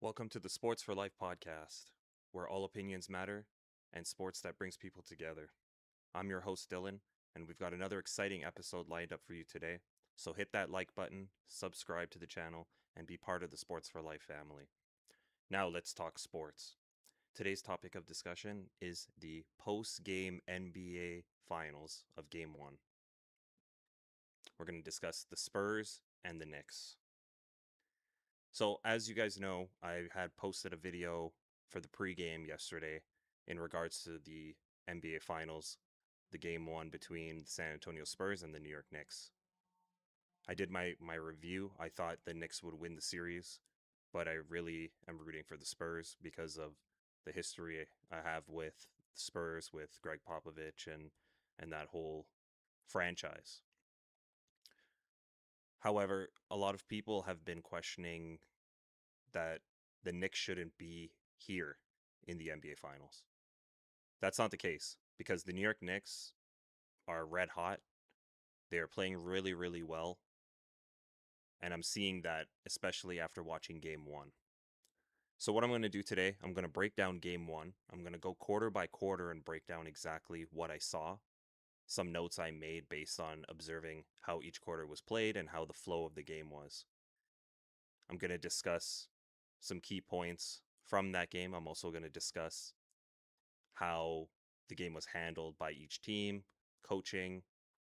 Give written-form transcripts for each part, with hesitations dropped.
Welcome to the Sports for Life podcast, where all opinions matter and sports that brings people together. I'm your host, Dylan, and we've got another exciting episode lined up for you today. So hit that like button, subscribe to the channel, and be part of the Sports for Life family. Now let's talk sports. Today's topic of discussion is the post-game NBA Finals of Game 1. We're going to discuss the Spurs and the Knicks. So, as you guys know, I had posted a video for the pregame yesterday in regards to the NBA Finals, the game one between the San Antonio Spurs and the New York Knicks. I did my review. I thought the Knicks would win the series, but I really am rooting for the Spurs because of the history I have with the Spurs, with Greg Popovich and that whole franchise. However, a lot of people have been questioning that the Knicks shouldn't be here in the NBA Finals. That's not the case because the New York Knicks are red hot. They are playing really, really well. And I'm seeing that especially after watching game one. So, what I'm going to do today, I'm going to break down game one. I'm going to go quarter by quarter and break down exactly what I saw, some notes I made based on observing how each quarter was played and how the flow of the game was. I'm going to discuss some key points from that game. I'm also going to discuss how the game was handled by each team, coaching,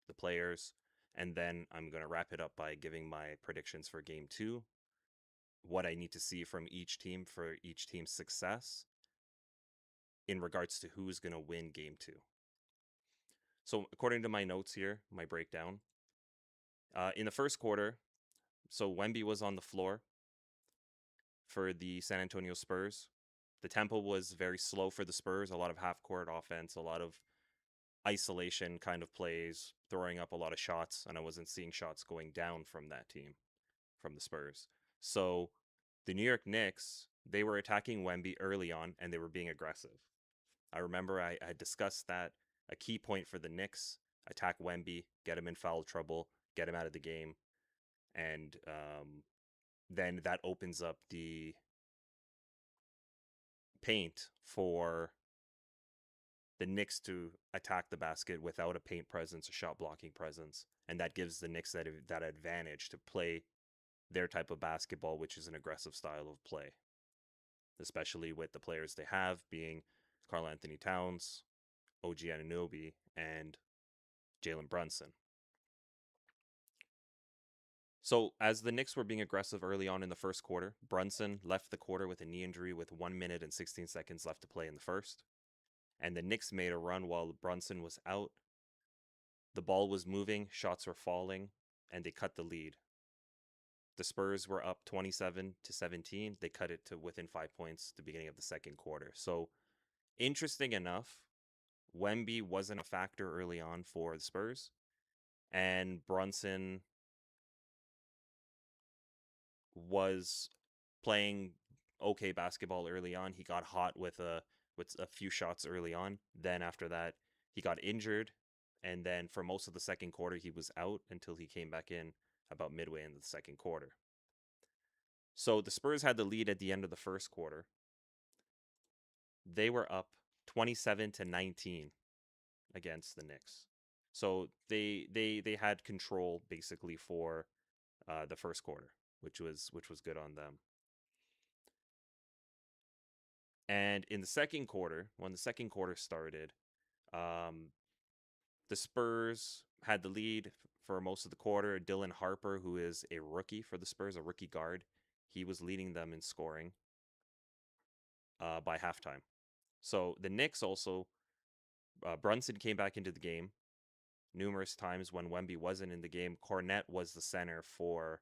the players, and then I'm going to wrap it up by giving my predictions for game two, what I need to see from each team for each team's success in regards to who's going to win game two. So, according to my notes here, my breakdown, in the first quarter, so Wemby was on the floor for the San Antonio Spurs. The tempo was very slow for the Spurs, a lot of half court offense, a lot of isolation kind of plays, throwing up a lot of shots, and I wasn't seeing shots going down from that team, from the Spurs. So the New York Knicks, they were attacking Wemby early on, and they were being aggressive. I remember I had discussed that a key point for the Knicks, attack Wemby, get him in foul trouble, get him out of the game, and then that opens up the paint for the Knicks to attack the basket without a paint presence, a shot blocking presence, and that gives the Knicks that advantage to play their type of basketball, which is an aggressive style of play, especially with the players they have being Karl Anthony Towns, OG Anunoby, and Jalen Brunson. So as the Knicks were being aggressive early on in the first quarter, Brunson left the quarter with a knee injury with 1 minute and 16 seconds left to play in the first. And the Knicks made a run while Brunson was out. The ball was moving, shots were falling, and they cut the lead. The Spurs were up 27-17. They cut it to within 5 points at the beginning of the second quarter. So, interesting enough, Wemby wasn't a factor early on for the Spurs, and Brunson was playing okay basketball early on. He got hot with a few shots early on. Then after that, he got injured, and then for most of the second quarter, he was out until he came back in about midway into the second quarter. So the Spurs had the lead at the end of the first quarter. They were up 27-19 against the Knicks. So they had control basically for the first quarter, which was good on them. And in the second quarter, when the second quarter started, the Spurs had the lead for most of the quarter. Dylan Harper, who is a rookie for the Spurs, a rookie guard, he was leading them in scoring by halftime. So the Knicks also, Brunson came back into the game numerous times when Wemby wasn't in the game. Cornette was the center for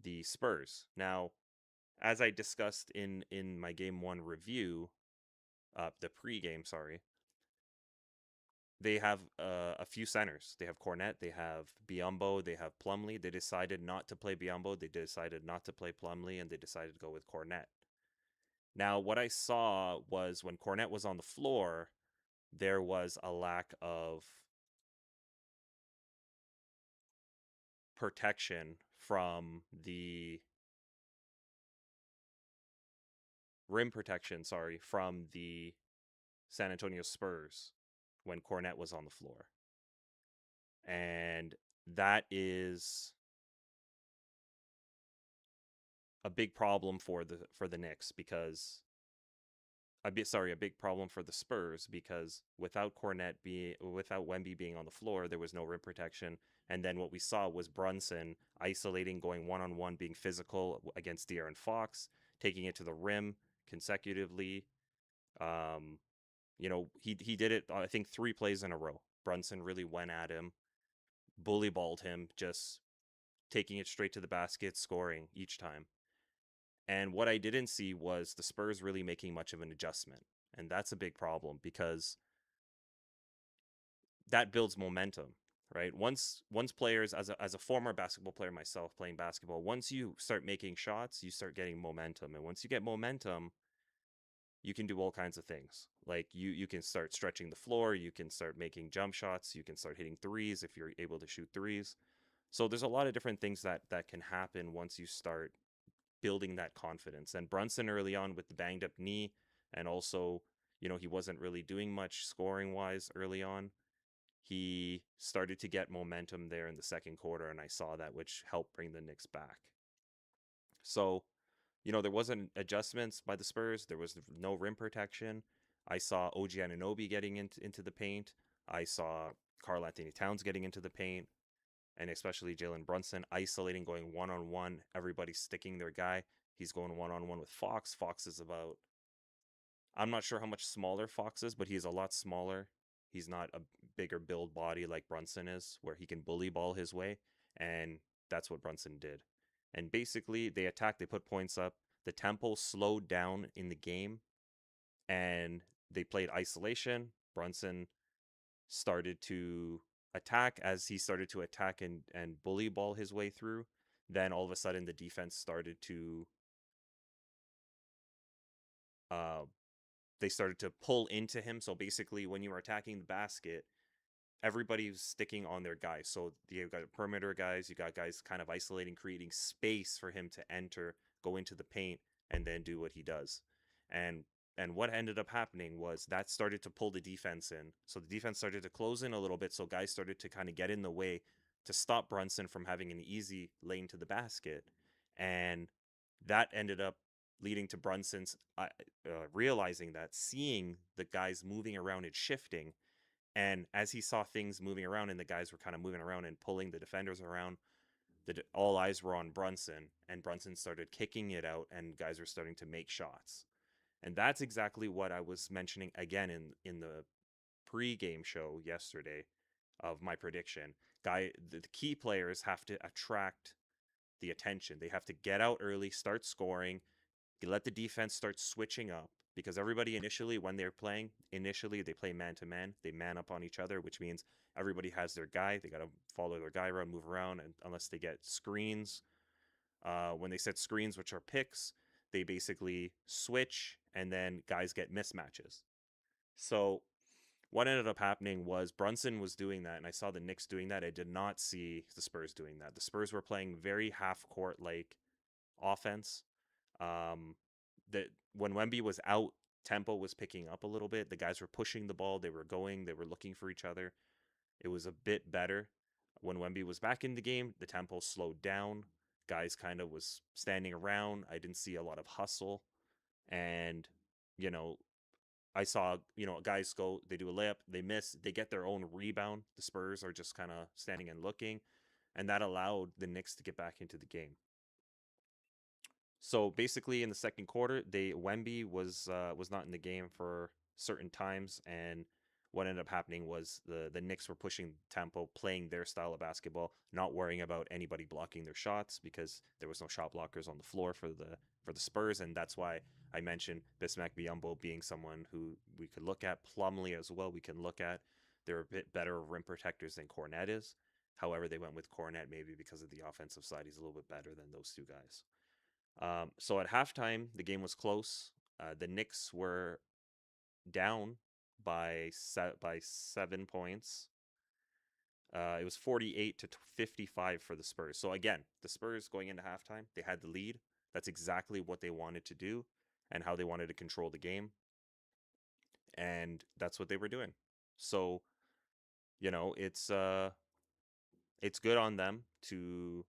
the Spurs. Now, as I discussed in my game one review, the pregame, sorry, they have a few centers. They have Cornette, they have Biyombo, they have Plumlee. They decided not to play Biyombo, they decided not to play Plumlee, and they decided to go with Cornette. Now, what I saw was when Cornette was on the floor, there was a lack of protection from the rim protection, sorry, from the San Antonio Spurs when Cornet was on the floor. And that is a big problem for the Knicks because a big problem for the Spurs because without Wemby being on the floor, there was no rim protection. And then what we saw was Brunson isolating, going one on one, being physical against De'Aaron Fox, taking it to the rim consecutively. Um, he did it. I think 3 plays in a row. Brunson really went at him, bully balled him, just taking it straight to the basket, scoring each time. And what I didn't see was the Spurs really making much of an adjustment. And that's a big problem because that builds momentum, right? Once players, as a former basketball player myself playing basketball, once you start making shots, you start getting momentum. And once you get momentum, you can do all kinds of things. Like you can start stretching the floor, you can start making jump shots, you can start hitting threes if you're able to shoot threes. So there's a lot of different things that can happen once you start building that confidence. And Brunson early on with the banged up knee, and also, he wasn't really doing much scoring wise early on. He started to get momentum there in the second quarter, and I saw that, which helped bring the Knicks back. So, there wasn't adjustments by the Spurs. There was no rim protection. I saw OG Anunoby getting into the paint. I saw Karl Anthony Towns getting into the paint, and especially Jalen Brunson isolating, going one on one. Everybody sticking their guy. He's going one on one with Fox. Fox is about, I'm not sure how much smaller Fox is, but he's a lot smaller. He's not a bigger build body like Brunson is, where he can bully ball his way. And that's what Brunson did. And basically, they attacked, they put points up. The tempo slowed down in the game, and they played isolation. Brunson started to attack. As he started to attack and bully ball his way through, then all of a sudden the defense started to uh, they started to pull into him. So basically, when you were attacking the basket, everybody's sticking on their guys. So you got perimeter guys, you got guys kind of isolating, creating space for him to enter, go into the paint, and then do what he does. And what ended up happening was that started to pull the defense in. So the defense started to close in a little bit. So guys started to kind of get in the way to stop Brunson from having an easy lane to the basket. And that ended up leading to Brunson's realizing that, seeing the guys moving around and shifting, and as he saw things moving around and the guys were kind of moving around and pulling the defenders around, all eyes were on Brunson, and Brunson started kicking it out, and guys were starting to make shots. And that's exactly what I was mentioning again in the pre-game show yesterday of my prediction. The key players have to attract the attention. They have to get out early, start scoring, you let the defense start switching up, because everybody initially, when they're playing, initially they play man to man. They man up on each other, which means everybody has their guy. They got to follow their guy around, move around, and unless they get screens. When they set screens, which are picks, they basically switch, and then guys get mismatches. So what ended up happening was Brunson was doing that, and I saw the Knicks doing that. I did not see the Spurs doing that. The Spurs were playing very half court like offense. Um, that when Wemby was out, tempo was picking up a little bit. The guys were pushing the ball. They were going. They were looking for each other. It was a bit better. When Wemby was back in the game, the tempo slowed down. Guys kind of was standing around. I didn't see a lot of hustle. And, you know, I saw, guys go, they do a layup, they miss, they get their own rebound. The Spurs are just kind of standing and looking. And that allowed the Knicks to get back into the game. So basically, in the second quarter, Wemby was not in the game for certain times, and what ended up happening was the Knicks were pushing tempo, playing their style of basketball, not worrying about anybody blocking their shots, because there was no shot blockers on the floor for the Spurs, and that's why I mentioned Bismack Biyombo being someone who we could look at. Plumlee as well, we can look at. They're a bit better rim protectors than Cornet is. However, they went with Cornet maybe because of the offensive side. He's a little bit better than those two guys. So at halftime, the game was close. The Knicks were down by 7 points. It was 48 to 55 for the Spurs. So again, the Spurs going into halftime, they had the lead. That's exactly what they wanted to do. and how they wanted to control the game, and that's what they were doing. So, you know, it's good on them to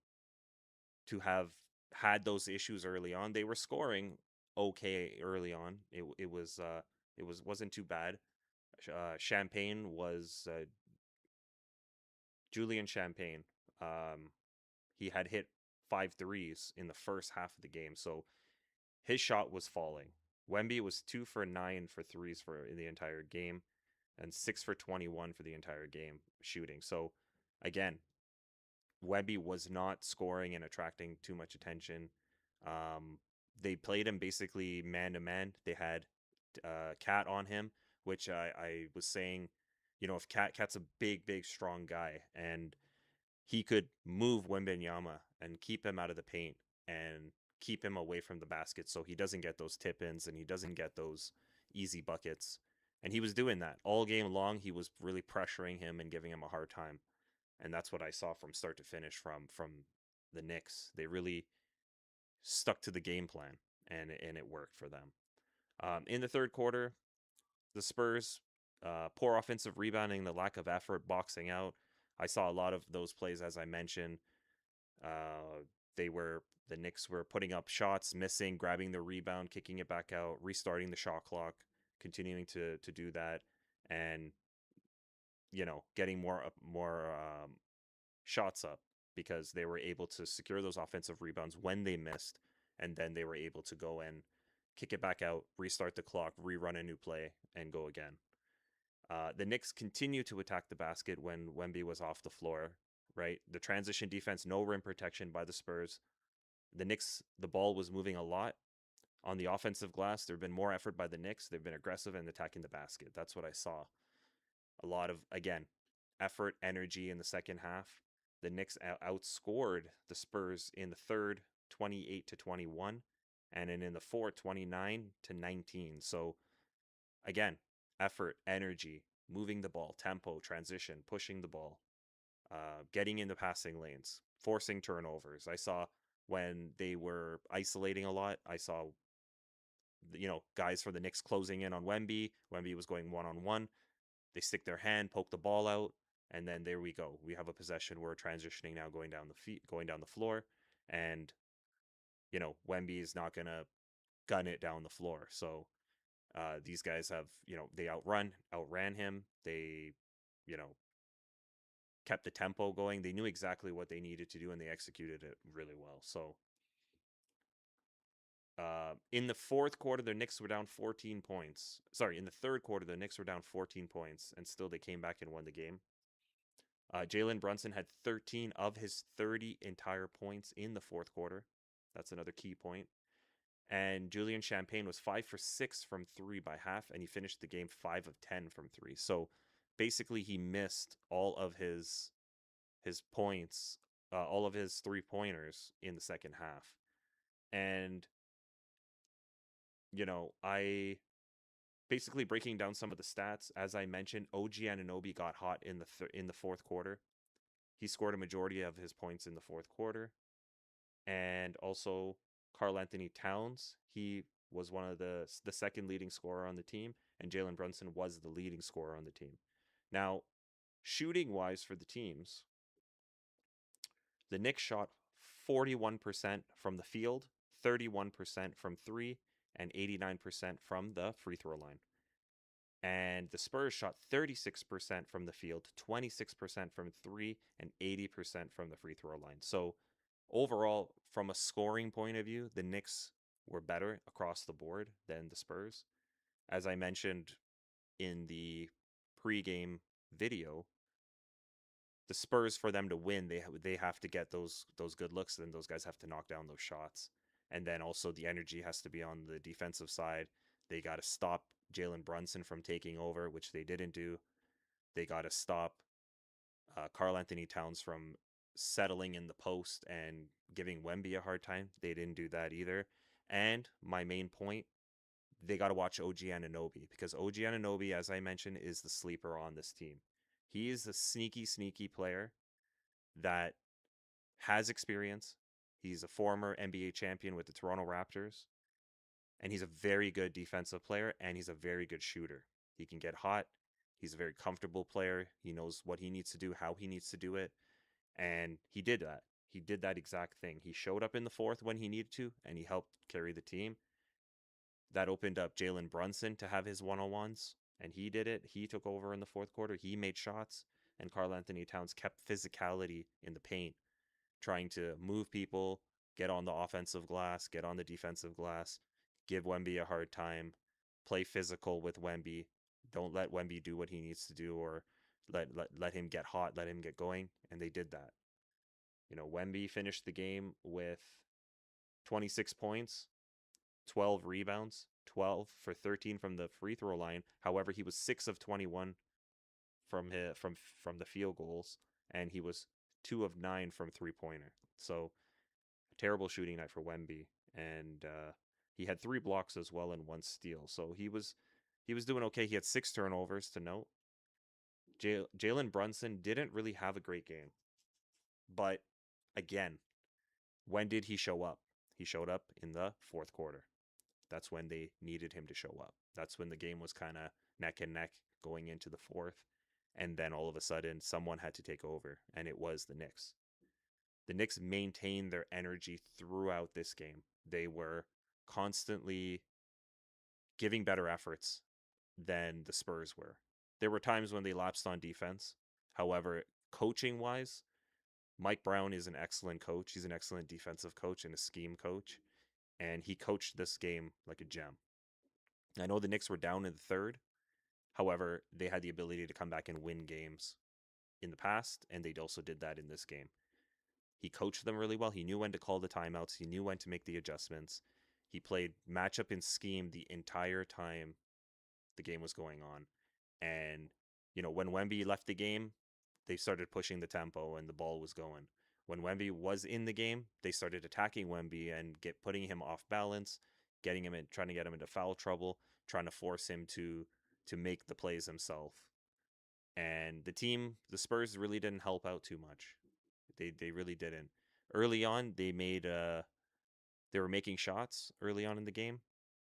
have had those issues early on. They were scoring okay early on. It wasn't too bad. Champagne was Julian Champagne. Um, he had hit 5 threes in the first half of the game, so his shot was falling. Wemby was 2 for 9 for threes for the entire game, and 6 for 21 for the entire game shooting. So again, Wemby was not scoring and attracting too much attention. Um, they played him basically man to man. They had Cat on him, which I was saying, if Cat's a big, strong guy, and he could move Wembenyama and keep him out of the paint and keep him away from the basket so he doesn't get those tip ins and he doesn't get those easy buckets. And he was doing that all game long. He was really pressuring him and giving him a hard time. And that's what I saw from start to finish from the Knicks. They really stuck to the game plan, and it worked for them. In the third quarter, the Spurs, poor offensive rebounding, the lack of effort, boxing out. I saw a lot of those plays, as I mentioned. Uh, the Knicks were putting up shots, missing, grabbing the rebound, kicking it back out, restarting the shot clock, continuing to do that, and getting more shots up because they were able to secure those offensive rebounds when they missed, and then they were able to go and kick it back out, restart the clock, rerun a new play, and go again. The Knicks continue to attack the basket when Wemby was off the floor, right? The transition defense, no rim protection by the Spurs. The Knicks, the ball was moving a lot on the offensive glass. There have been more effort by the Knicks. They've been aggressive in attacking the basket. That's what I saw. A lot of, again, effort, energy in the second half. The Knicks outscored the Spurs in the third 28-21, and then in the fourth 29-19. So again, effort, energy, moving the ball, tempo, transition, pushing the ball, getting in the passing lanes, forcing turnovers. I saw when they were isolating a lot, I saw guys for the Knicks closing in on Wemby. Wemby was going one on one. They stick their hand, poke the ball out, and then there we go. We have a possession. We're transitioning now, going down the floor, and Wemby is not gonna gun it down the floor. So these guys have, they outran him. They, you know, kept the tempo going. They knew exactly what they needed to do, and they executed it really well. So in the fourth quarter, the Knicks were down 14 points. Sorry, in the third quarter, the Knicks were down 14 points, and still they came back and won the game. Jalen Brunson had 13 of his 30 entire points in the fourth quarter. That's another key point. And Julian Champagne was 5 for 6 from three by half, and he finished the game 5 of 10 from three. So basically, he missed all of his points, all of his 3-pointers in the second half. And I basically breaking down some of the stats. As I mentioned, OG Anunoby got hot in the fourth quarter. He scored a majority of his points in the fourth quarter. And also Karl Anthony Towns, he was one of the second leading scorer on the team, and Jalen Brunson was the leading scorer on the team. Now, shooting wise for the teams, the Knicks shot 41% from the field, 31% from three, and 89% from the free throw line. And the Spurs shot 36% from the field, 26% from three, and 80% from the free throw line. So overall, from a scoring point of view, the Knicks were better across the board than the Spurs. As I mentioned in the pregame video, the Spurs, for them to win, they have to get those good looks, and those guys have to knock down those shots. And then also the energy has to be on the defensive side. They got to stop Jalen Brunson from taking over, which they didn't do. They got to stop Karl Anthony Towns from settling in the post and giving Wemby a hard time. They didn't do that either. And my main point, they got to watch OG Anunoby, because OG Anunoby, as I mentioned, is the sleeper on this team. He is a sneaky player that has experience. He's a former NBA champion with the Toronto Raptors. And he's a very good defensive player, and he's a very good shooter. He can get hot. He's a very comfortable player. He knows what he needs to do, how he needs to do it, and he did that. He did that exact thing. He showed up in the fourth when he needed to, and he helped carry the team. That opened up Jalen Brunson to have his one-on-ones, and he did it. He took over in the fourth quarter. He made shots, and Karl Anthony Towns kept physicality in the paint, trying to move people, get on the offensive glass, get on the defensive glass, give Wemby a hard time, play physical with Wemby. Don't let Wemby do what he needs to do, or let him get hot, let him get going. And they did that. Wemby finished the game with 26 points, 12 rebounds, 12 for 13 from the free throw line. However, he was 6 of 21 from the field goals, and he was 2 of 9 from three-pointer. So a terrible shooting night for Wemby, and he had 3 blocks as well and 1 steal. So he was doing okay. He had 6 turnovers to note. Jalen Brunson didn't really have a great game, but again, when did he show up? He showed up in the fourth quarter. That's when they needed him to show up. That's when the game was kind of neck and neck going into the fourth. And then all of a sudden, someone had to take over, and it was the Knicks. The Knicks maintained their energy throughout this game. They were constantly giving better efforts than the Spurs were. There were times when they lapsed on defense. However, coaching wise, Mike Brown is an excellent coach. He's an excellent defensive coach and a scheme coach. And he coached this game like a gem. I know the Knicks were down in the third. However, they had the ability to come back and win games in the past, and they also did that in this game. He coached them really well. He knew when to call the timeouts. He knew when to make the adjustments. He played matchup and scheme the entire time the game was going on. And, when Wemby left the game, they started pushing the tempo and the ball was going. When Wemby was in the game, they started attacking Wemby and putting him off balance, getting him in, trying to get him into foul trouble, trying to force him to make the plays himself. And the Spurs really didn't help out too much. They really didn't. Early on, they were making shots early on in the game.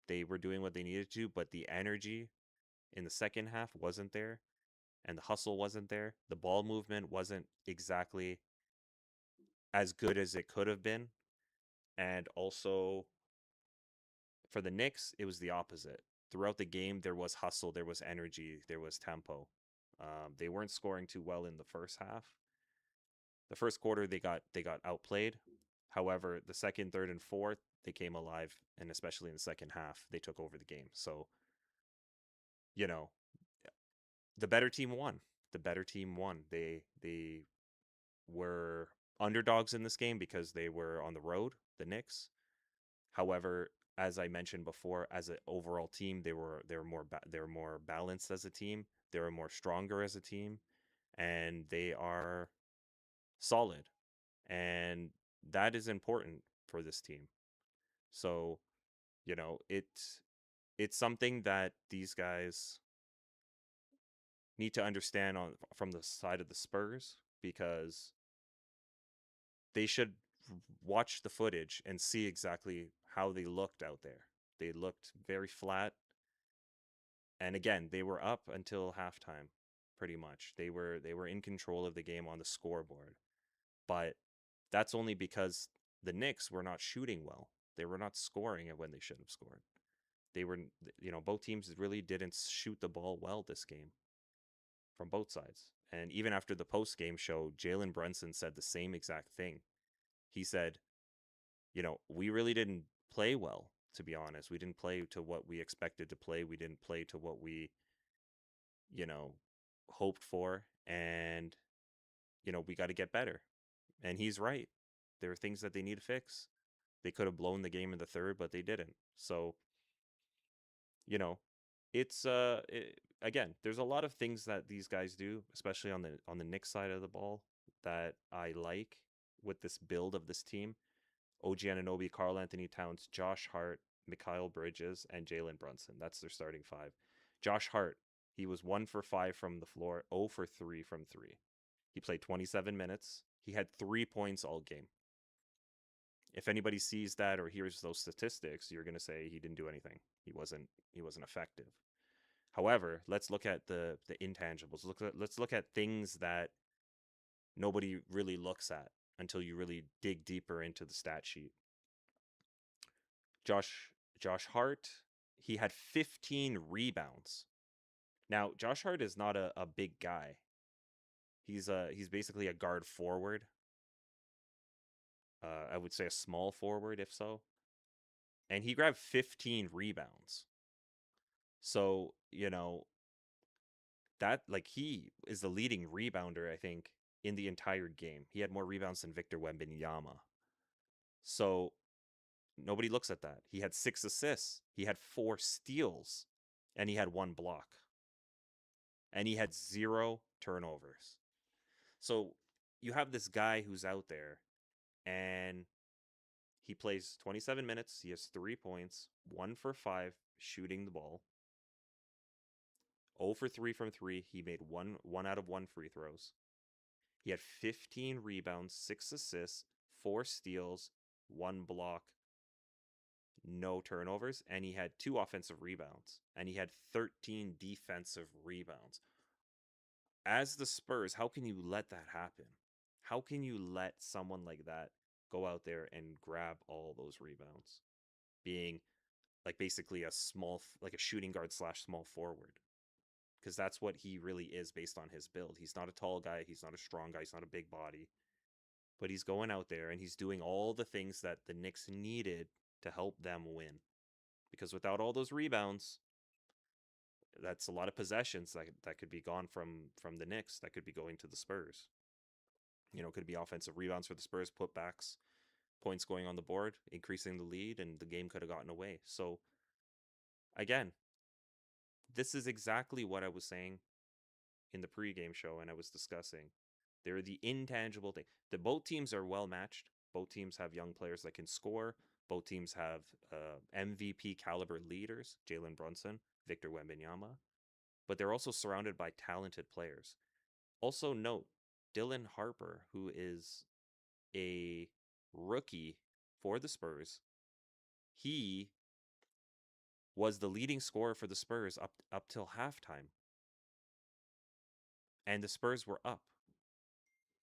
They were doing what they needed to, but the energy in the second half wasn't there, and the hustle wasn't there. The ball movement wasn't exactly as good as it could have been. And also for the Knicks, it was the opposite. Throughout the game, there was hustle, there was energy, there was tempo. They weren't scoring too well in the first half. The first quarter, they got outplayed. However, the second, third, and fourth, they came alive, and especially in the second half, they took over the game. So, you know, the better team won. The better team won. They were underdogs in this game because they were on the road, the Knicks. However, as I mentioned before, as an overall team, they were more balanced as a team. They were more stronger as a team, and they are solid, and that is important for this team. So, it's something that these guys need to understand from the side of the Spurs, because they should watch the footage and see exactly how they looked out there. They looked very flat. And again, they were up until halftime, pretty much. They were in control of the game on the scoreboard. But that's only because the Knicks were not shooting well. They were not scoring it when they should have scored. They were, both teams really didn't shoot the ball well this game from both sides. And even after the post game show, Jalen Brunson said the same exact thing. He said, we really didn't play well, to be honest. We didn't play to what we expected to play. We didn't play to what we, you know, hoped for. And, we got to get better. And he's right. There are things that they need to fix. They could have blown the game in the third, but they didn't. So, you know, again, there's a lot of things that these guys do, especially on the Knicks side of the ball, that I like with this build of this team. OG Anunoby, Karl Anthony Towns, Josh Hart, Mikal Bridges, and Jalen Brunson. That's their starting five. Josh Hart, he was 1 for 5 from the floor, 0 for 3 from 3. He played 27 minutes. He had 3 points all game. If anybody sees that or hears those statistics, you're going to say he didn't do anything. He wasn't effective. However, let's look at the intangibles. Let's look at things that nobody really looks at until you really dig deeper into the stat sheet. Josh Josh Hart, he had 15 rebounds. Now, Josh Hart is not a big guy. He's basically a guard forward. I would say a small forward, if so. And he grabbed 15 rebounds. So, that, like, he is the leading rebounder, I think, in the entire game. He had more rebounds than Victor Wembanyama. So nobody looks at that. He had 6 assists, he had 4 steals, and he had 1 block. And he had 0 turnovers. So you have this guy who's out there and he plays 27 minutes. He has 3 points, 1 for 5 shooting the ball, 0 for 3 from three. He made one out of 1 free throws. He had 15 rebounds, 6 assists, 4 steals, 1 block, no turnovers, and he had 2 offensive rebounds, and he had 13 defensive rebounds. As the Spurs, how can you let that happen? How can you let someone like that go out there and grab all those rebounds, being like basically like a shooting guard slash small forward? Because that's what he really is based on his build. He's not a tall guy. He's not a strong guy. He's not a big body. But he's going out there and he's doing all the things that the Knicks needed to help them win. Because without all those rebounds, that's a lot of possessions that could be gone from the Knicks that could be going to the Spurs. Could be offensive rebounds for the Spurs, putbacks, points going on the board, increasing the lead, and the game could have gotten away. So again, this is exactly what I was saying in the pregame show, and I was discussing. They're the intangible thing. Both teams are well matched. Both teams have young players that can score. Both teams have MVP caliber leaders, Jalen Brunson, Victor Wembanyama, but they're also surrounded by talented players. Also note, Dylan Harper, who is a rookie for the Spurs, he was the leading scorer for the Spurs up till halftime. And the Spurs were up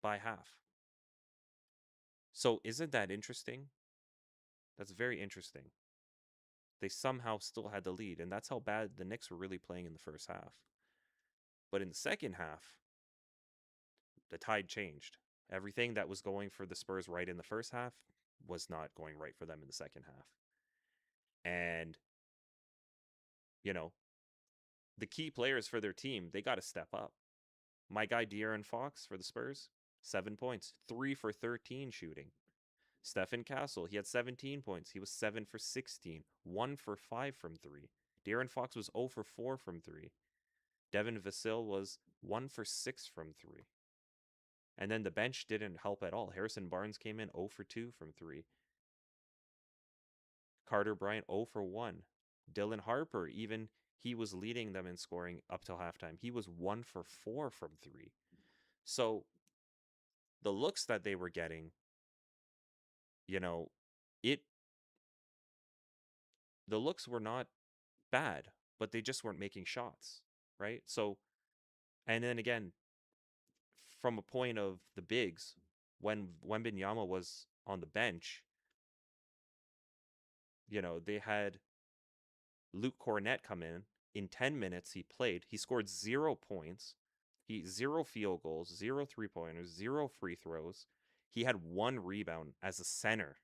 by half. So isn't that interesting? That's very interesting. They somehow still had the lead, and that's how bad the Knicks were really playing in the first half. But in the second half, the tide changed. Everything that was going for the Spurs right in the first half was not going right for them in the second half. And, the key players for their team, they got to step up. My guy De'Aaron Fox for the Spurs, 7 points, 3 for 13 shooting. Stephen Castle, he had 17 points. He was 7 for 16, 1 for 5 from 3. De'Aaron Fox was 0 for 4 from 3. Devin Vassell was 1 for 6 from 3. And then the bench didn't help at all. Harrison Barnes came in 0 for 2 from 3. Carter Bryant 0 for 1. Dylan Harper, even he was leading them in scoring up till halftime. He was 1 for 4 from 3. So the looks that they were getting, it the looks were not bad, but they just weren't making shots, right? So, and then again, from a point of the bigs, when Wembanyama was on the bench, they had Luke Cornett come in. In 10 minutes, he played. He scored 0 points. 0 field goals, 0 3-pointers, 0 free throws. He had 1 rebound as a center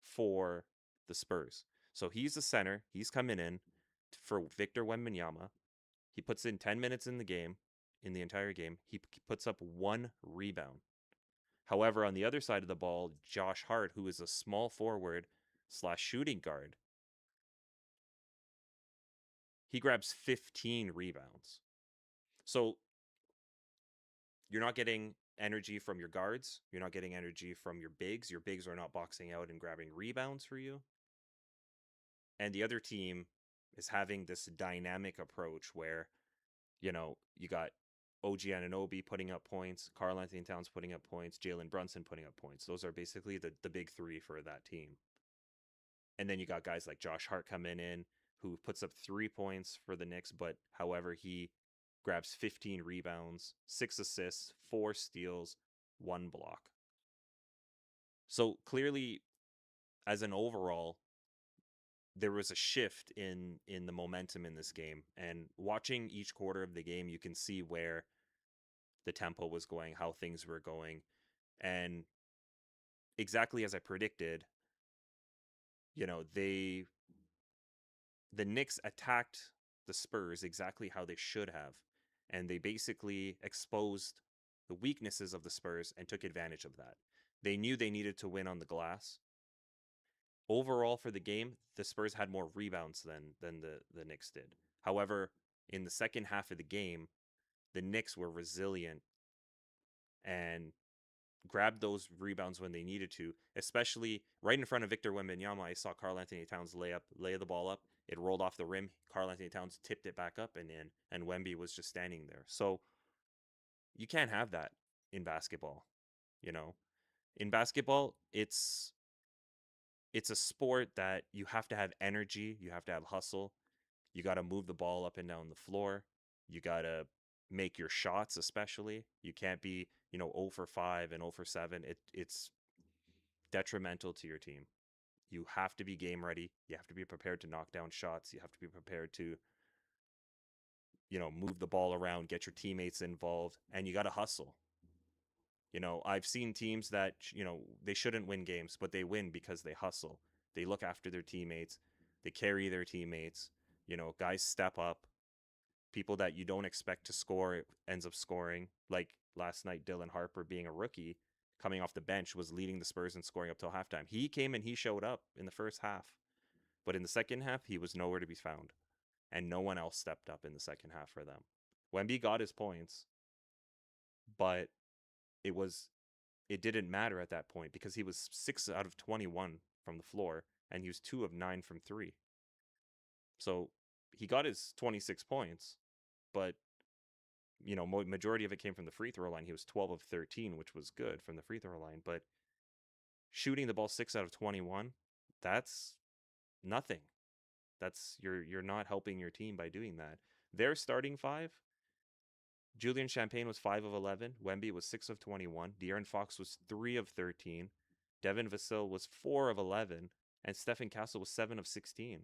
for the Spurs. So he's a center. He's coming in for Victor Wembanyama. He puts in 10 minutes in the entire game. He puts up 1 rebound. However, on the other side of the ball, Josh Hart, who is a small forward slash shooting guard, he grabs 15 rebounds. So you're not getting energy from your guards. You're not getting energy from your bigs. Your bigs are not boxing out and grabbing rebounds for you. And the other team is having this dynamic approach where, you got OG Anunoby putting up points, Karl Anthony Towns putting up points, Jalen Brunson putting up points. Those are basically the big three for that team. And then you got guys like Josh Hart coming in who puts up 3 points for the Knicks, but however, he grabs 15 rebounds, 6 assists, 4 steals, 1 block. So clearly, as an overall, there was a shift in the momentum in this game. And watching each quarter of the game, you can see where the tempo was going, how things were going, and exactly as I predicted, you know, the Knicks attacked the Spurs exactly how they should have, and they basically exposed the weaknesses of the Spurs and took advantage of that. They knew they needed to win on the glass. Overall, for the game, the Spurs had more rebounds than the Knicks did. However, in the second half of the game, the Knicks were resilient and grabbed those rebounds when they needed to, especially right in front of Victor Wembanyama. I saw Karl Anthony Towns lay the ball up. It rolled off the rim. Karl Anthony Towns tipped it back up and in, and Wemby was just standing there. So you can't have that in basketball. You know, in basketball, it's a sport that you have to have energy, you have to have hustle, you got to move the ball up and down the floor, you got to make your shots, especially. You can't be, 0 for 5 and 0 for 7. It's detrimental to your team. You have to be game ready. You have to be prepared to knock down shots. You have to be prepared to, move the ball around, get your teammates involved, and you got to hustle. I've seen teams that, they shouldn't win games, but they win because they hustle. They look after their teammates. They carry their teammates. Guys step up. People that you don't expect to score ends up scoring. Like last night, Dylan Harper, being a rookie, coming off the bench, was leading the Spurs in scoring up till halftime. He came and he showed up in the first half. But in the second half, he was nowhere to be found. And no one else stepped up in the second half for them. Wemby got his points, but it was it didn't matter at that point because he was 6 out of 21 from the floor and he was 2 of 9 from 3. So he got his 26 points, but majority of it came from the free throw line. He was 12 of 13, which was good from the free throw line, but shooting the ball 6 out of 21, that's nothing. That's you're not helping your team by doing that. Their starting five, Julian Champagne was 5 of 11, Wemby was 6 of 21, De'Aaron Fox was 3 of 13, Devin Vassell was 4 of 11, and Stephen Castle was 7 of 16.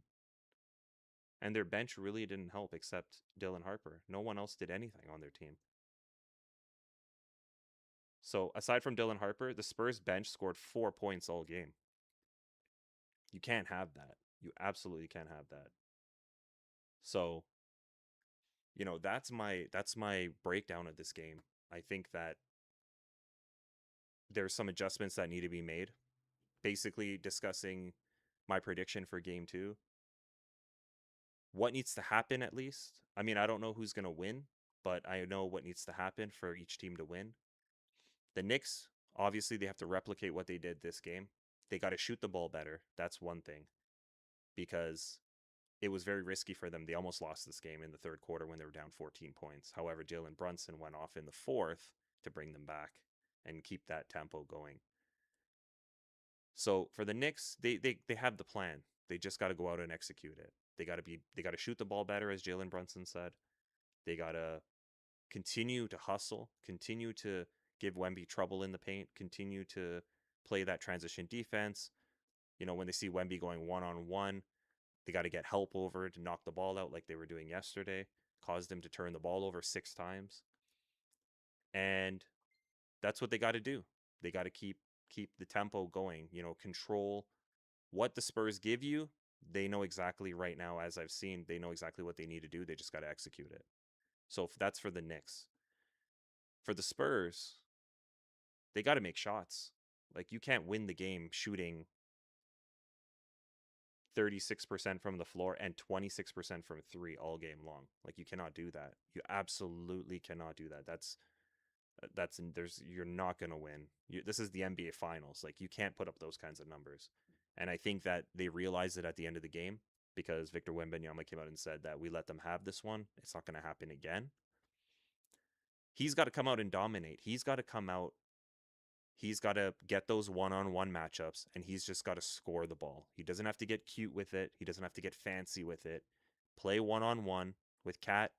And their bench really didn't help except Dylan Harper. No one else did anything on their team. So aside from Dylan Harper, the Spurs bench scored 4 points all game. You can't have that. You absolutely can't have that. So, that's my breakdown of this game. I think that there's some adjustments that need to be made. Basically discussing my prediction for game 2. What needs to happen at least? I mean, I don't know who's going to win, but I know what needs to happen for each team to win. The Knicks, obviously, they have to replicate what they did this game. They got to shoot the ball better. That's one thing. Because it was very risky for them. They almost lost this game in the third quarter when they were down 14 points. However, Jalen Brunson went off in the fourth to bring them back and keep that tempo going. So for the Knicks, they have the plan. They just got to go out and execute it. They got to shoot the ball better, as Jalen Brunson said. They got to continue to hustle, continue to give Wemby trouble in the paint, continue to play that transition defense. When they see Wemby going one-on-one, they got to get help over to knock the ball out like they were doing yesterday, caused them to turn the ball over 6 times. And that's what they got to do. They got to keep the tempo going, control what the Spurs give you. They know exactly right now, as I've seen, they know exactly what they need to do. They just got to execute it. So that's for the Knicks. For the Spurs, they got to make shots. Like, you can't win the game shooting 36% from the floor and 26% from 3 all game long. Like, you cannot do that. You absolutely cannot do that. You're not going to win. This is the NBA finals. Like, you can't put up those kinds of numbers. And I think that they realized it at the end of the game because Victor Wembanyama came out and said that we let them have this one. It's not going to happen again. He's got to come out and dominate. He's got to come out. He's got to get those one-on-one matchups, and he's just got to score the ball. He doesn't have to get cute with it. He doesn't have to get fancy with it. Play one-on-one with Cat.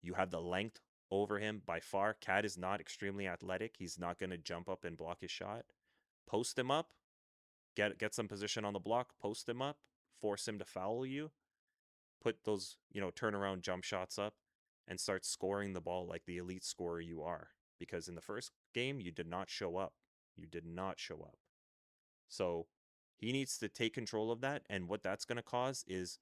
You have the length over him by far. Cat is not extremely athletic. He's not going to jump up and block his shot. Post him up. Get some position on the block. Post him up. Force him to foul you. Put those, turnaround jump shots up and start scoring the ball like the elite scorer you are. Because in the first game, you did not show up. You did not show up. So he needs to take control of that. And what that's going to cause is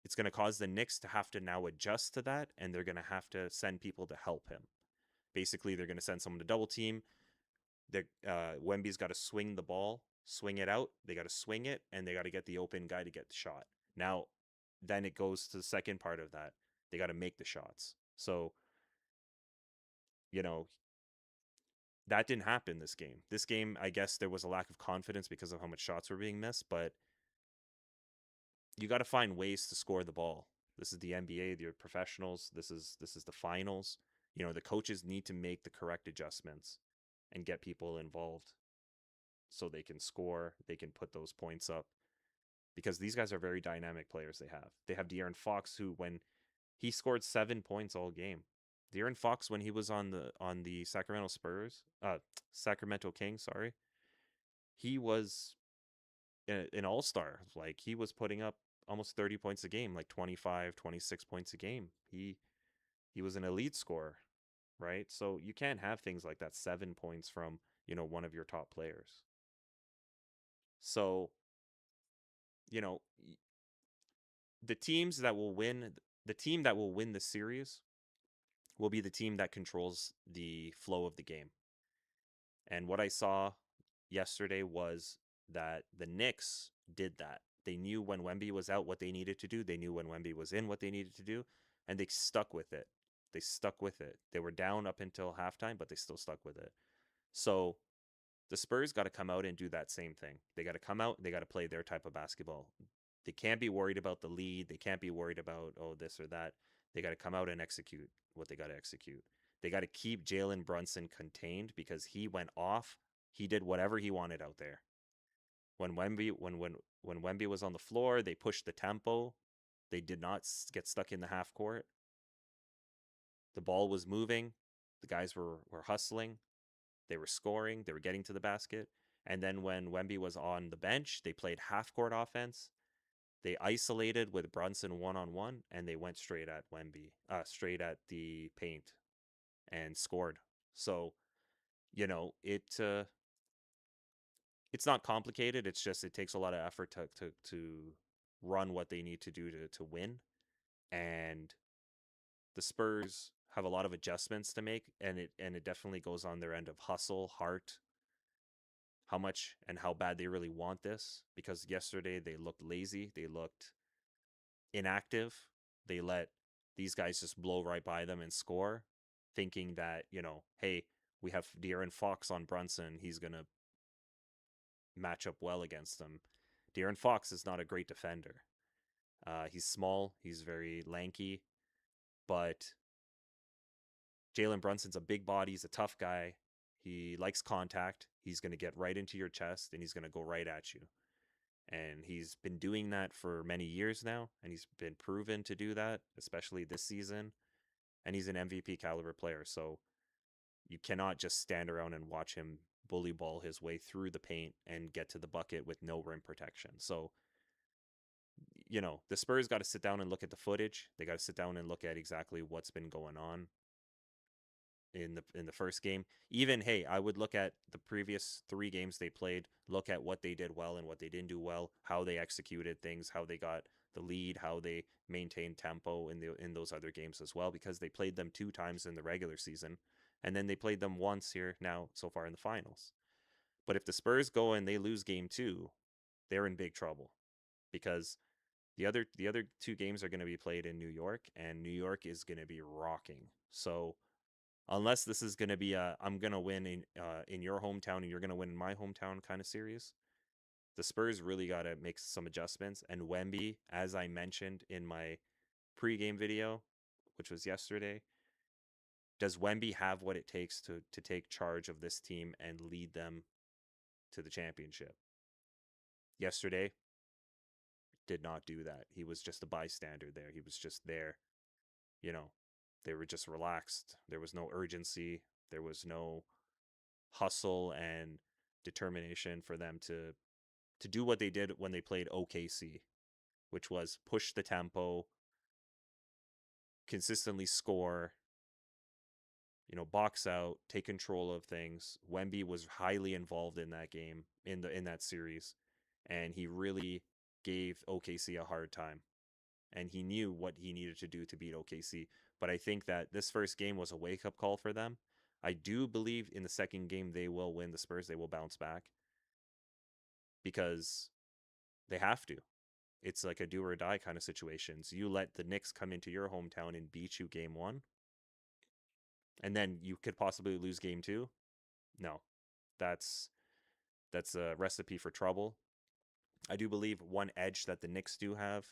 it's going to cause the Knicks to have to now adjust to that. And they're going to have to send people to help him. Basically, they're going to send someone to double team. Wemby's got to swing the ball, swing it out. They got to swing it, and they got to get the open guy to get the shot. Now, then it goes to the second part of that. They got to make the shots. So, you know, that didn't happen this game. This game, I guess there was a lack of confidence because of how much shots were being missed, but you got to find ways to score the ball. This is the NBA, they're professionals. This is the finals. The coaches need to make the correct adjustments and get people involved so they can score, they can put those points up because these guys are very dynamic players They have De'Aaron Fox who when he scored 7 points all game. De'Aaron Fox when he was on the Sacramento Kings, sorry. He was an all-star. Like he was putting up almost 30 points a game, like 25, 26 points a game. He was an elite scorer, right? So you can't have things like that 7 points from, one of your top players. So, you know, the teams that will win the team that will win the series will be the team that controls the flow of the game. And what I saw yesterday was that the Knicks did that. They knew when Wemby was out what they needed to do. They knew when Wemby was in what they needed to do, and they stuck with it. They stuck with it. They were down up until halftime, but they still stuck with it. So the Spurs got to come out and do that same thing. They got to come out, they got to play their type of basketball. They can't be worried about the lead. They can't be worried about, oh, this or that. They got to come out and execute what they got to execute. They got to keep Jalen Brunson contained because he went off. He did whatever he wanted out there. When Wemby was on the floor, they pushed the tempo. They did not get stuck in the half court. The ball was moving. The guys were hustling. They were scoring. They were getting to the basket. And then when Wemby was on the bench, they played half court offense. They isolated with Brunson one-on-one, and they went straight at Wemby, straight at the paint, and scored. So, it's not complicated. It's just it takes a lot of effort to run what they need to do to win. And the Spurs have a lot of adjustments to make, and it definitely goes on their end of hustle, heart, how much and how bad they really want this. Because yesterday they looked lazy, they looked inactive. They let these guys just blow right by them and score, thinking that, hey, we have De'Aaron Fox on Brunson. He's going to match up well against them. De'Aaron Fox is not a great defender. He's small, he's very lanky, but Jalen Brunson's a big body. He's a tough guy. He likes contact. He's going to get right into your chest and he's going to go right at you. And he's been doing that for many years now, and he's been proven to do that, especially this season. And he's an MVP caliber player, so you cannot just stand around and watch him bully ball his way through the paint and get to the bucket with no rim protection. So, the Spurs got to sit down and look at the footage. They got to sit down and look at exactly what's been going on in the first game. Even, hey, I would look at the previous 3 games they played, look at what they did well and what they didn't do well, how they executed things, how they got the lead, how they maintained tempo in those other games as well, because they played them 2 times in the regular season, and then they played them once here now so far in the finals. But if the Spurs go and they lose game 2, they're in big trouble because the other 2 games are going to be played in New York, and New York is going to be rocking. So unless this is going to be a I'm going to win in your hometown and you're going to win in my hometown kind of series, the Spurs really got to make some adjustments. And Wemby, as I mentioned in my pregame video, which was yesterday, Does Wemby have what it takes to take charge of this team and lead them to the championship? Yesterday, did not do that. He was just a bystander there. He was just there. You know, they were just relaxed. There was no urgency. There was no hustle and determination for them to do what they did when they played OKC, which was push the tempo, consistently score, box out, take control of things. Wemby was highly involved in that game, in that series, and he really gave OKC a hard time. And he knew what he needed to do to beat OKC. But I think that this first game was a wake up call for them. I do believe in the second game they will win. The Spurs, they will bounce back because they have to. It's like a do or die kind of situation. So you let the Knicks come into your hometown and beat you game one, and then you could possibly lose game two. No, that's that's a recipe for trouble. I do believe one edge that the Knicks do have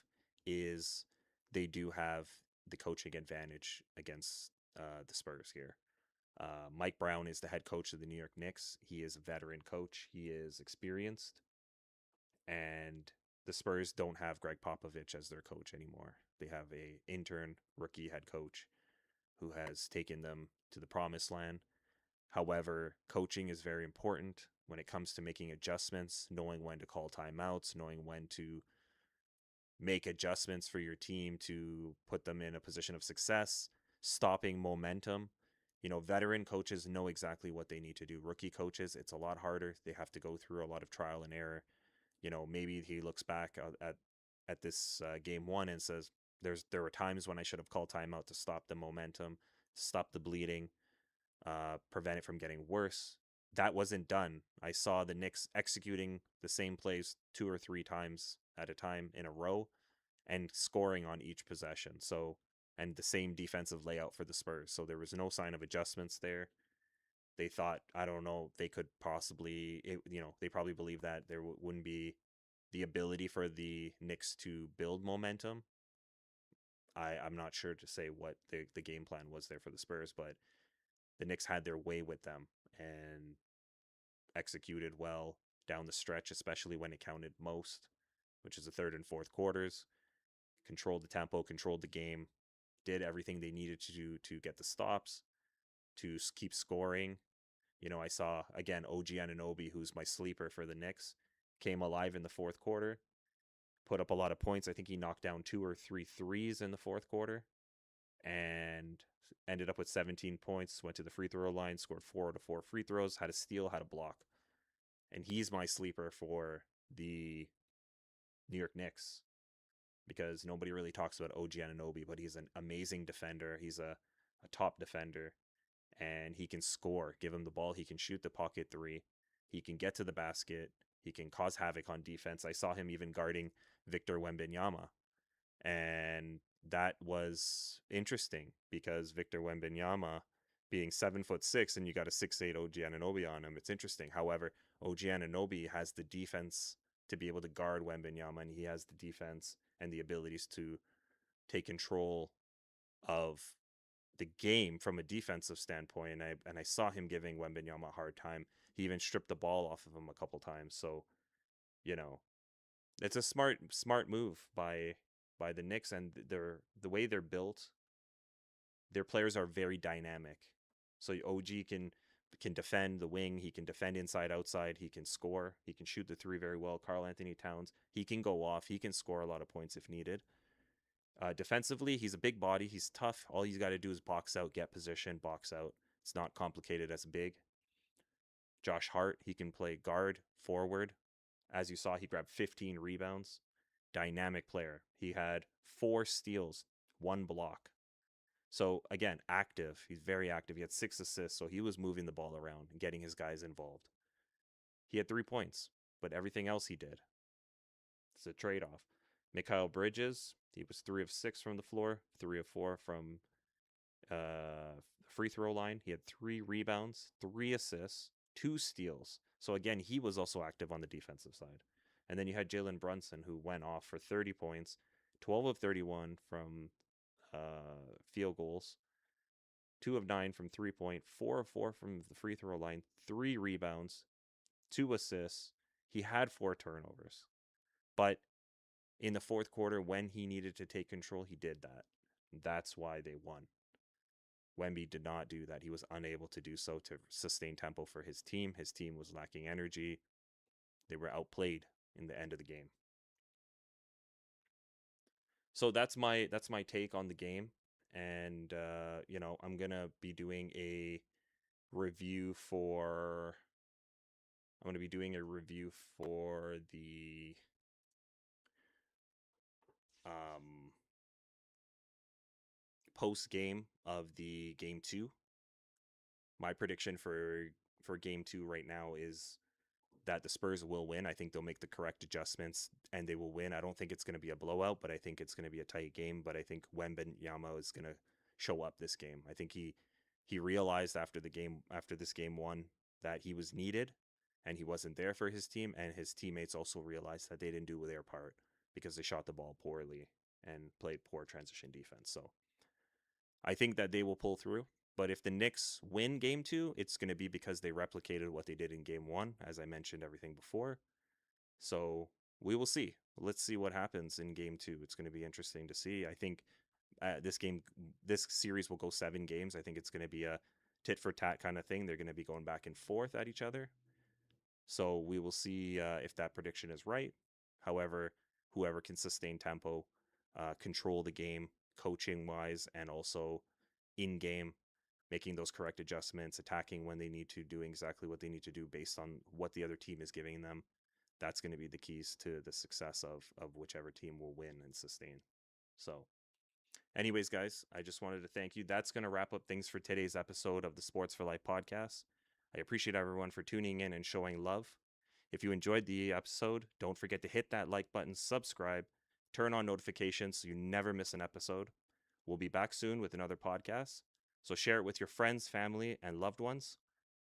is they do have the coaching advantage against the Spurs here. Mike Brown is the head coach of the New York Knicks. He is a veteran coach. He is experienced, and the Spurs don't have Greg Popovich as their coach anymore. They have a intern rookie head coach who has taken them to the promised land. However, coaching is very important when it comes to making adjustments, knowing when to call timeouts, knowing when to make adjustments for your team to put them in a position of success, stopping momentum. Veteran coaches know exactly what they need to do. Rookie coaches, it's a lot harder. They have to go through a lot of trial and error. Maybe he looks back at this game one and says, there were times when I should have called timeout to stop the momentum, stop the bleeding, prevent it from getting worse. That wasn't done. I saw the Knicks executing the same plays 2 or 3 times at a time in a row and scoring on each possession. So, and the same defensive layout for the Spurs. So there was no sign of adjustments there. They thought, I don't know, they could possibly, they probably believe that there wouldn't be the ability for the Knicks to build momentum. I'm not sure to say what the game plan was there for the Spurs, but the Knicks had their way with them and executed well down the stretch, especially when it counted most, which is the third and fourth quarters. Controlled the tempo, controlled the game, did everything they needed to do to get the stops, to keep scoring. I saw, again, OG Anunoby, who's my sleeper for the Knicks, came alive in the fourth quarter, put up a lot of points. I think he knocked down 2 or 3 threes in the fourth quarter and ended up with 17 points, went to the free throw line, scored 4 out of 4 free throws, had a steal, had a block. And he's my sleeper for the New York Knicks because nobody really talks about OG Anunoby, but he's an amazing defender. He's a top defender, and he can score. Give him the ball, he can shoot the pocket three. He can get to the basket. He can cause havoc on defense. I saw him even guarding Victor Wembanyama, and that was interesting because Victor Wembanyama, being 7'6", and you got a 6'8" OG Anunoby on him, it's interesting. However, OG Anunoby has the defense to be able to guard Wembanyama, and he has the defense and the abilities to take control of the game from a defensive standpoint. And I saw him giving Wembanyama a hard time. He even stripped the ball off of him a couple times. So, you know, it's a smart move by the Knicks, and the way they're built, their players are very dynamic. So OG can defend the wing, he can defend inside outside, he can score, he can shoot the three very well. Karl Anthony Towns, he can go off, he can score a lot of points if needed. Defensively, he's a big body, he's tough. All he's got to do is box out, get position, box out. It's not complicated as big. Josh Hart, he can play guard, forward. As you saw, he grabbed 15 rebounds. Dynamic player. He had 4 steals, 1 block. So again, active. He's very active. He had 6 assists, so he was moving the ball around and getting his guys involved. He had 3 points, but everything else he did. It's a trade-off. Mikal Bridges, he was 3 of 6 from the floor, 3 of 4 from free throw line. He had 3 rebounds, 3 assists, 2 steals. So again, he was also active on the defensive side. And then you had Jalen Brunson, who went off for 30 points, 12 of 31 from field goals, 2 of 9 from 3 point, 4 of 4 from the free throw line, 3 rebounds, 2 assists. He had 4 turnovers. But in the fourth quarter, when he needed to take control, he did that. That's why they won. Wemby did not do that. He was unable to do so to sustain tempo for his team. His team was lacking energy. They were outplayed in the end of the game. So that's my take on the game, and I'm gonna be doing a review for. I'm gonna be doing a review for the um, post game of the game two. My prediction for game two right now is that the Spurs will win. I think they'll make the correct adjustments and they will win. I don't think it's going to be a blowout, but I think it's going to be a tight game. But I think Wembanyama is going to show up this game. I think he realized after this game one that he was needed and he wasn't there for his team, and his teammates also realized that they didn't do their part because they shot the ball poorly and played poor transition defense. So I think that they will pull through. But if the Knicks win game two, it's going to be because they replicated what they did in game one, as I mentioned everything before. So we will see. Let's see what happens in game two. It's going to be interesting to see. I think this series will go 7 games. I think it's going to be a tit for tat kind of thing. They're going to be going back and forth at each other. So we will see if that prediction is right. However, whoever can sustain tempo, control the game, coaching wise, and also in game, making those correct adjustments, attacking when they need to, doing exactly what they need to do based on what the other team is giving them. That's going to be the keys to the success of whichever team will win and sustain. So, anyways, guys, I just wanted to thank you. That's going to wrap up things for today's episode of the Sports for Life podcast. I appreciate everyone for tuning in and showing love. If you enjoyed the episode, don't forget to hit that like button, subscribe, turn on notifications so you never miss an episode. We'll be back soon with another podcast. So share it with your friends, family, and loved ones.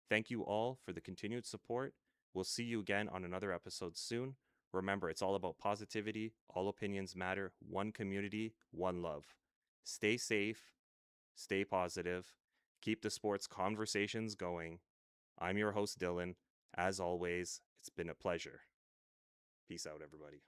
Thank you all for the continued support. We'll see you again on another episode soon. Remember, it's all about positivity. All opinions matter. One community, one love. Stay safe, stay positive, keep the sports conversations going. I'm your host, Dylan. As always, it's been a pleasure. Peace out, everybody.